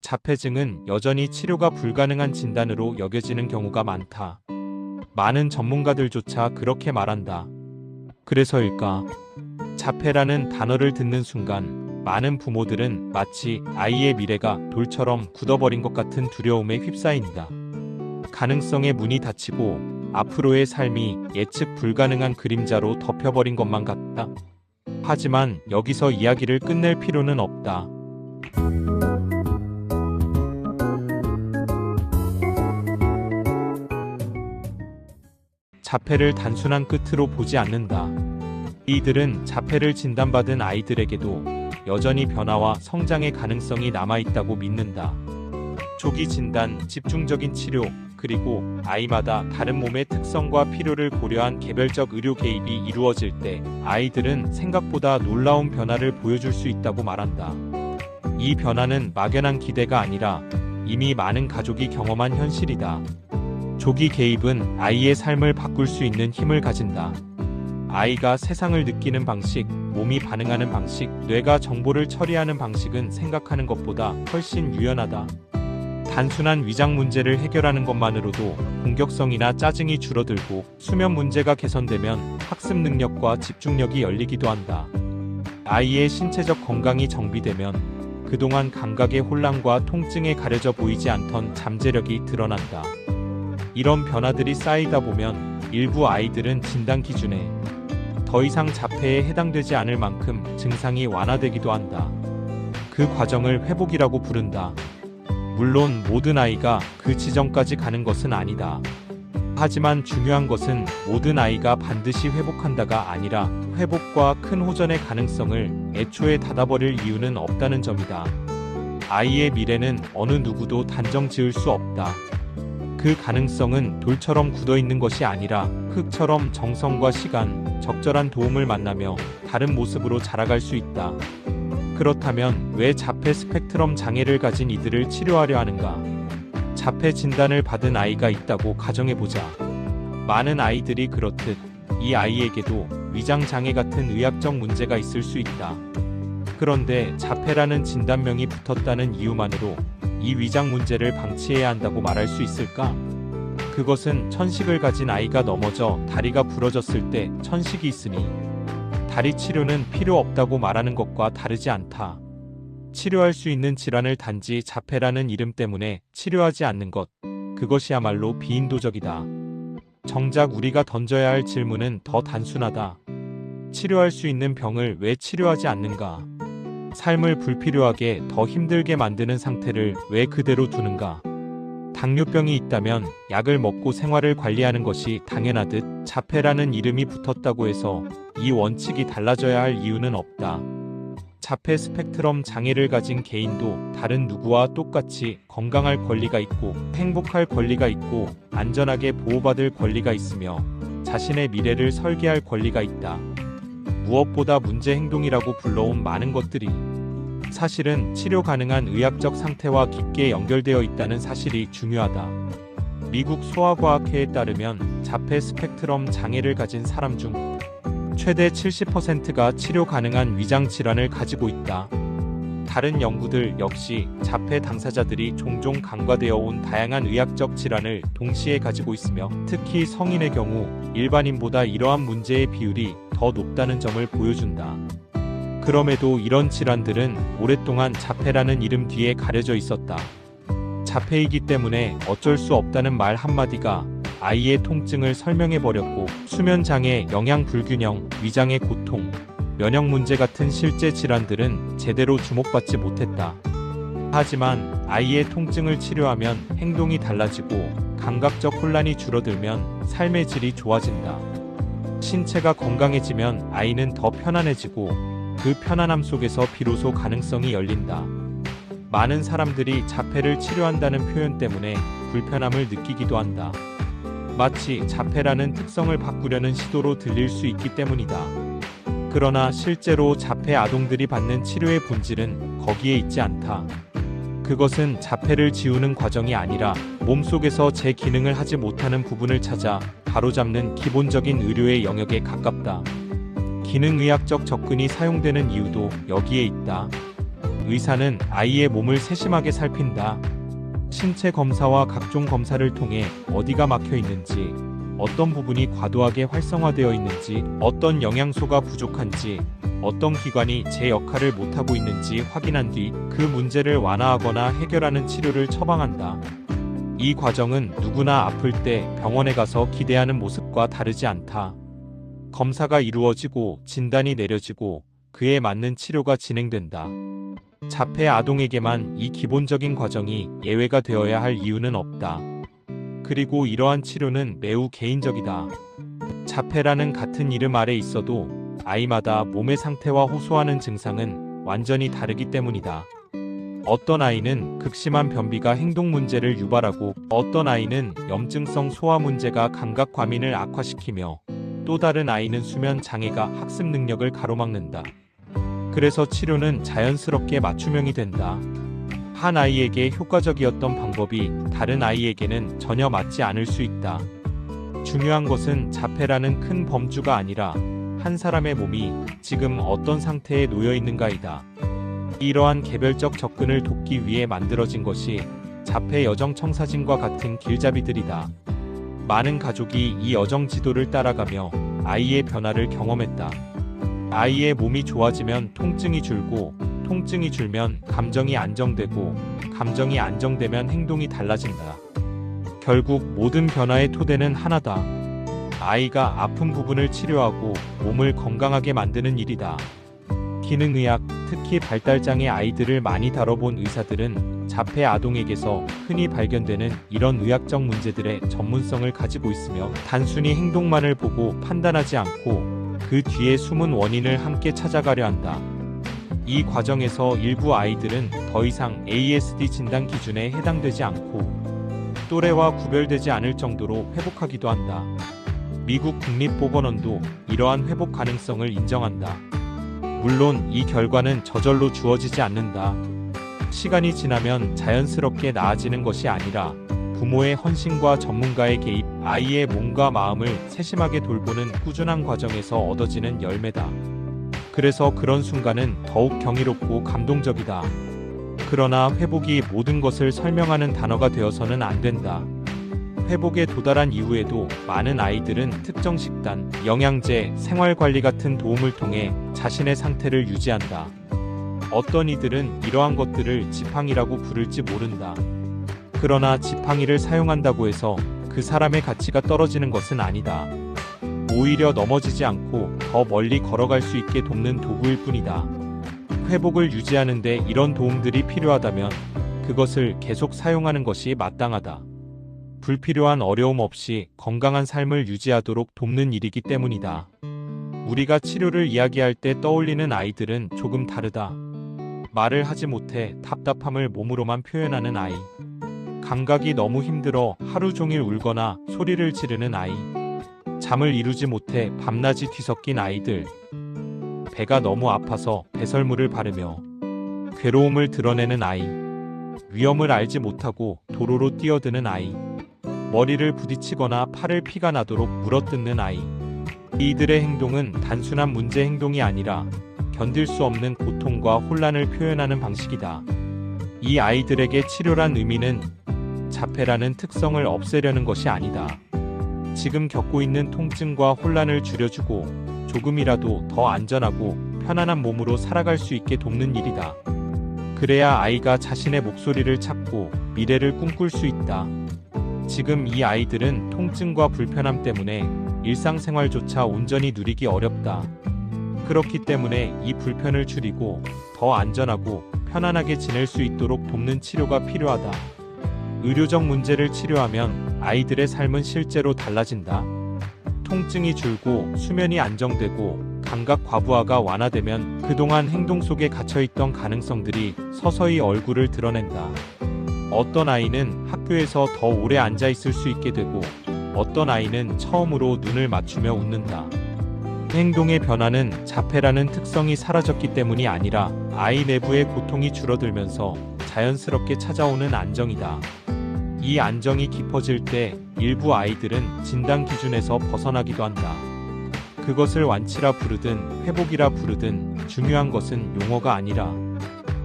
자폐증은 여전히 치료가 불가능한 진단으로 여겨지는 경우가 많다. 많은 전문가들조차 그렇게 말한다. 그래서일까? 자폐라는 단어를 듣는 순간 많은 부모들은 마치 아이의 미래가 돌처럼 굳어버린 것 같은 두려움에 휩싸인다. 가능성의 문이 닫히고 앞으로의 삶이 예측 불가능한 그림자로 덮여버린 것만 같다. 하지만 여기서 이야기를 끝낼 필요는 없다. 자폐를 단순한 끝으로 보지 않는다. 이들은 자폐를 진단받은 아이들에게도 여전히 변화와 성장의 가능성이 남아있다고 믿는다. 조기 진단, 집중적인 치료, 그리고 아이마다 다른 몸의 특성과 필요를 고려한 개별적 의료 개입이 이루어질 때 아이들은 생각보다 놀라운 변화를 보여줄 수 있다고 말한다. 이 변화는 막연한 기대가 아니라 이미 많은 가족이 경험한 현실이다. 조기 개입은 아이의 삶을 바꿀 수 있는 힘을 가진다. 아이가 세상을 느끼는 방식, 몸이 반응하는 방식, 뇌가 정보를 처리하는 방식은 생각하는 것보다 훨씬 유연하다. 단순한 위장 문제를 해결하는 것만으로도 공격성이나 짜증이 줄어들고 수면 문제가 개선되면 학습 능력과 집중력이 열리기도 한다. 아이의 신체적 건강이 정비되면 그동안 감각의 혼란과 통증에 가려져 보이지 않던 잠재력이 드러난다. 이런 변화들이 쌓이다 보면 일부 아이들은 진단 기준에 더 이상 자폐에 해당되지 않을 만큼 증상이 완화되기도 한다. 그 과정을 회복이라고 부른다. 물론 모든 아이가 그 지점까지 가는 것은 아니다. 하지만 중요한 것은 모든 아이가 반드시 회복한다가 아니라 회복과 큰 호전의 가능성을 애초에 닫아버릴 이유는 없다는 점이다. 아이의 미래는 어느 누구도 단정 지을 수 없다. 그 가능성은 돌처럼 굳어있는 것이 아니라 흙처럼 정성과 시간, 적절한 도움을 만나며 다른 모습으로 자라갈 수 있다. 그렇다면 왜 자폐 스펙트럼 장애를 가진 이들을 치료하려 하는가? 자폐 진단을 받은 아이가 있다고 가정해보자. 많은 아이들이 그렇듯 이 아이에게도 위장 장애 같은 의학적 문제가 있을 수 있다. 그런데 자폐라는 진단명이 붙었다는 이유만으로 이 위장 문제를 방치해야 한다고 말할 수 있을까? 그것은 천식을 가진 아이가 넘어져 다리가 부러졌을 때 천식이 있으니 다리 치료는 필요 없다고 말하는 것과 다르지 않다. 치료할 수 있는 질환을 단지 자폐라는 이름 때문에 치료하지 않는 것, 그것이야말로 비인도적이다. 정작 우리가 던져야 할 질문은 더 단순하다. 치료할 수 있는 병을 왜 치료하지 않는가? 삶을 불필요하게 더 힘들게 만드는 상태를 왜 그대로 두는가? 당뇨병이 있다면 약을 먹고 생활을 관리하는 것이 당연하듯 자폐라는 이름이 붙었다고 해서 이 원칙이 달라져야 할 이유는 없다. 자폐 스펙트럼 장애를 가진 개인도 다른 누구와 똑같이 건강할 권리가 있고 행복할 권리가 있고 안전하게 보호받을 권리가 있으며 자신의 미래를 설계할 권리가 있다. 무엇보다 문제 행동이라고 불러온 많은 것들이 사실은 치료 가능한 의학적 상태와 깊게 연결되어 있다는 사실이 중요하다. 미국 소아과학회에 따르면 자폐 스펙트럼 장애를 가진 사람 중 최대 70%가 치료 가능한 위장 질환을 가지고 있다. 다른 연구들 역시 자폐 당사자들이 종종 간과되어 온 다양한 의학적 질환을 동시에 가지고 있으며 특히 성인의 경우 일반인보다 이러한 문제의 비율이 더 높다는 점을 보여준다. 그럼에도 이런 질환들은 오랫동안 자폐라는 이름 뒤에 가려져 있었다. 자폐이기 때문에 어쩔 수 없다는 말 한마디가 아이의 통증을 설명해버렸고 수면장애, 영양불균형, 위장의 고통, 면역 문제 같은 실제 질환들은 제대로 주목받지 못했다. 하지만 아이의 통증을 치료하면 행동이 달라지고 감각적 혼란이 줄어들면 삶의 질이 좋아진다. 신체가 건강해지면 아이는 더 편안해지고 그 편안함 속에서 비로소 가능성이 열린다. 많은 사람들이 자폐를 치료한다는 표현 때문에 불편함을 느끼기도 한다. 마치 자폐라는 특성을 바꾸려는 시도로 들릴 수 있기 때문이다. 그러나 실제로 자폐 아동들이 받는 치료의 본질은 거기에 있지 않다. 그것은 자폐를 지우는 과정이 아니라 몸속에서 제 기능을 하지 못하는 부분을 찾아 바로잡는 기본적인 의료의 영역에 가깝다. 기능의학적 접근이 사용되는 이유도 여기에 있다. 의사는 아이의 몸을 세심하게 살핀다. 신체 검사와 각종 검사를 통해 어디가 막혀 있는지, 어떤 부분이 과도하게 활성화되어 있는지, 어떤 영양소가 부족한지, 어떤 기관이 제 역할을 못하고 있는지 확인한 뒤 그 문제를 완화하거나 해결하는 치료를 처방한다. 이 과정은 누구나 아플 때 병원에 가서 기대하는 모습과 다르지 않다. 검사가 이루어지고 진단이 내려지고 그에 맞는 치료가 진행된다. 자폐 아동에게만 이 기본적인 과정이 예외가 되어야 할 이유는 없다. 그리고 이러한 치료는 매우 개인적이다. 자폐라는 같은 이름 아래 있어도 아이마다 몸의 상태와 호소하는 증상은 완전히 다르기 때문이다. 어떤 아이는 극심한 변비가 행동 문제를 유발하고 어떤 아이는 염증성 소화 문제가 감각 과민을 악화시키며 또 다른 아이는 수면 장애가 학습 능력을 가로막는다. 그래서 치료는 자연스럽게 맞춤형이 된다. 한 아이에게 효과적이었던 방법이 다른 아이에게는 전혀 맞지 않을 수 있다. 중요한 것은 자폐라는 큰 범주가 아니라 한 사람의 몸이 지금 어떤 상태에 놓여 있는가이다. 이러한 개별적 접근을 돕기 위해 만들어진 것이 자폐 여정 청사진과 같은 길잡이들이다. 많은 가족이 이 여정 지도를 따라가며 아이의 변화를 경험했다. 아이의 몸이 좋아지면 통증이 줄고, 통증이 줄면 감정이 안정되고, 감정이 안정되면 행동이 달라진다. 결국 모든 변화의 토대는 하나다. 아이가 아픈 부분을 치료하고 몸을 건강하게 만드는 일이다. 기능의학, 특히 발달장애 아이들을 많이 다뤄본 의사들은 자폐 아동에게서 흔히 발견되는 이런 의학적 문제들의 전문성을 가지고 있으며 단순히 행동만을 보고 판단하지 않고 그 뒤에 숨은 원인을 함께 찾아가려 한다. 이 과정에서 일부 아이들은 더 이상 ASD 진단 기준에 해당되지 않고 또래와 구별되지 않을 정도로 회복하기도 한다. 미국 국립보건원도 이러한 회복 가능성을 인정한다. 물론 이 결과는 저절로 주어지지 않는다. 시간이 지나면 자연스럽게 나아지는 것이 아니라 부모의 헌신과 전문가의 개입, 아이의 몸과 마음을 세심하게 돌보는 꾸준한 과정에서 얻어지는 열매다. 그래서 그런 순간은 더욱 경이롭고 감동적이다. 그러나 회복이 모든 것을 설명하는 단어가 되어서는 안 된다. 회복에 도달한 이후에도 많은 아이들은 특정 식단, 영양제, 생활관리 같은 도움을 통해 자신의 상태를 유지한다. 어떤 이들은 이러한 것들을 지팡이라고 부를지 모른다. 그러나 지팡이를 사용한다고 해서 그 사람의 가치가 떨어지는 것은 아니다. 오히려 넘어지지 않고 더 멀리 걸어갈 수 있게 돕는 도구일 뿐이다. 회복을 유지하는 데 이런 도움들이 필요하다면 그것을 계속 사용하는 것이 마땅하다. 불필요한 어려움 없이 건강한 삶을 유지하도록 돕는 일이기 때문이다. 우리가 치료를 이야기할 때 떠올리는 아이들은 조금 다르다. 말을 하지 못해 답답함을 몸으로만 표현하는 아이. 감각이 너무 힘들어 하루 종일 울거나 소리를 지르는 아이. 잠을 이루지 못해 밤낮이 뒤섞인 아이들. 배가 너무 아파서 배설물을 바르며 괴로움을 드러내는 아이. 위험을 알지 못하고 도로로 뛰어드는 아이. 머리를 부딪히거나 팔을 피가 나도록 물어뜯는 아이. 이들의 행동은 단순한 문제 행동이 아니라 견딜 수 없는 고통과 혼란을 표현하는 방식이다. 이 아이들에게 치료란 의미는 자폐라는 특성을 없애려는 것이 아니다. 지금 겪고 있는 통증과 혼란을 줄여주고 조금이라도 더 안전하고 편안한 몸으로 살아갈 수 있게 돕는 일이다. 그래야 아이가 자신의 목소리를 찾고 미래를 꿈꿀 수 있다. 지금 이 아이들은 통증과 불편함 때문에 일상생활조차 온전히 누리기 어렵다. 그렇기 때문에 이 불편을 줄이고 더 안전하고 편안하게 지낼 수 있도록 돕는 치료가 필요하다. 의료적 문제를 치료하면 아이들의 삶은 실제로 달라진다. 통증이 줄고 수면이 안정되고 감각 과부하가 완화되면 그동안 행동 속에 갇혀있던 가능성들이 서서히 얼굴을 드러낸다. 어떤 아이는 학교에서 더 오래 앉아있을 수 있게 되고 어떤 아이는 처음으로 눈을 맞추며 웃는다. 행동의 변화는 자폐라는 특성이 사라졌기 때문이 아니라 아이 내부의 고통이 줄어들면서 자연스럽게 찾아오는 안정이다. 이 안정이 깊어질 때 일부 아이들은 진단 기준에서 벗어나기도 한다. 그것을 완치라 부르든 회복이라 부르든 중요한 것은 용어가 아니라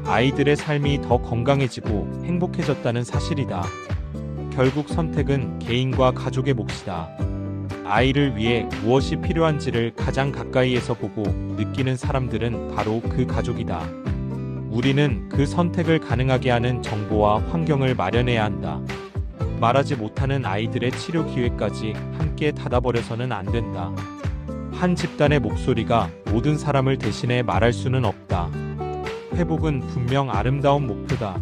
아이들의 삶이 더 건강해지고 행복해졌다는 사실이다. 결국 선택은 개인과 가족의 몫이다. 아이를 위해 무엇이 필요한지를 가장 가까이에서 보고 느끼는 사람들은 바로 그 가족이다. 우리는 그 선택을 가능하게 하는 정보와 환경을 마련해야 한다. 말하지 못하는 아이들의 치료 기회까지 함께 닫아버려서는 안 된다. 한 집단의 목소리가 모든 사람을 대신해 말할 수는 없다. 회복은 분명 아름다운 목표다.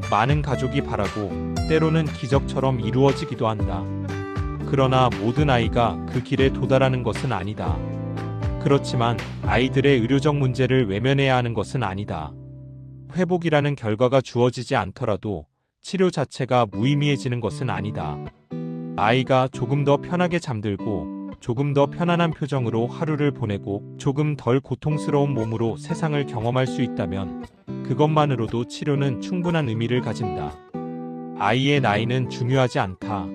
많은 가족이 바라고 때로는 기적처럼 이루어지기도 한다. 그러나 모든 아이가 그 길에 도달하는 것은 아니다. 그렇지만 아이들의 의료적 문제를 외면해야 하는 것은 아니다. 회복이라는 결과가 주어지지 않더라도 치료 자체가 무의미해지는 것은 아니다. 아이가 조금 더 편하게 잠들고 조금 더 편안한 표정으로 하루를 보내고 조금 덜 고통스러운 몸으로 세상을 경험할 수 있다면 그것만으로도 치료는 충분한 의미를 가진다. 아이의 나이는 중요하지 않다.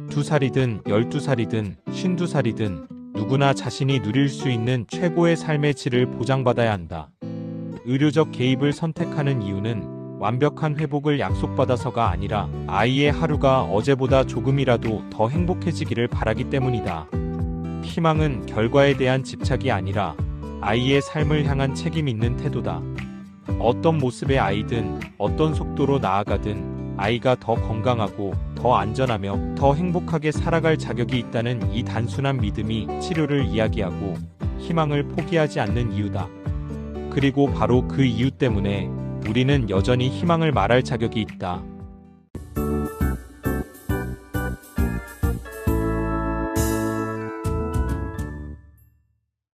2살이든 12살이든 52살이든 누구나 자신이 누릴 수 있는 최고의 삶의 질을 보장받아야 한다. 의료적 개입을 선택하는 이유는 완벽한 회복을 약속받아서가 아니라 아이의 하루가 어제보다 조금이라도 더 행복해지기를 바라기 때문이다. 희망은 결과에 대한 집착이 아니라 아이의 삶을 향한 책임 있는 태도다. 어떤 모습의 아이든 어떤 속도로 나아가든 아이가 더 건강하고 더 안전하며 더 행복하게 살아갈 자격이 있다는 이 단순한 믿음이 치료를 이야기하고 희망을 포기하지 않는 이유다. 그리고 바로 그 이유 때문에 우리는 여전히 희망을 말할 자격이 있다.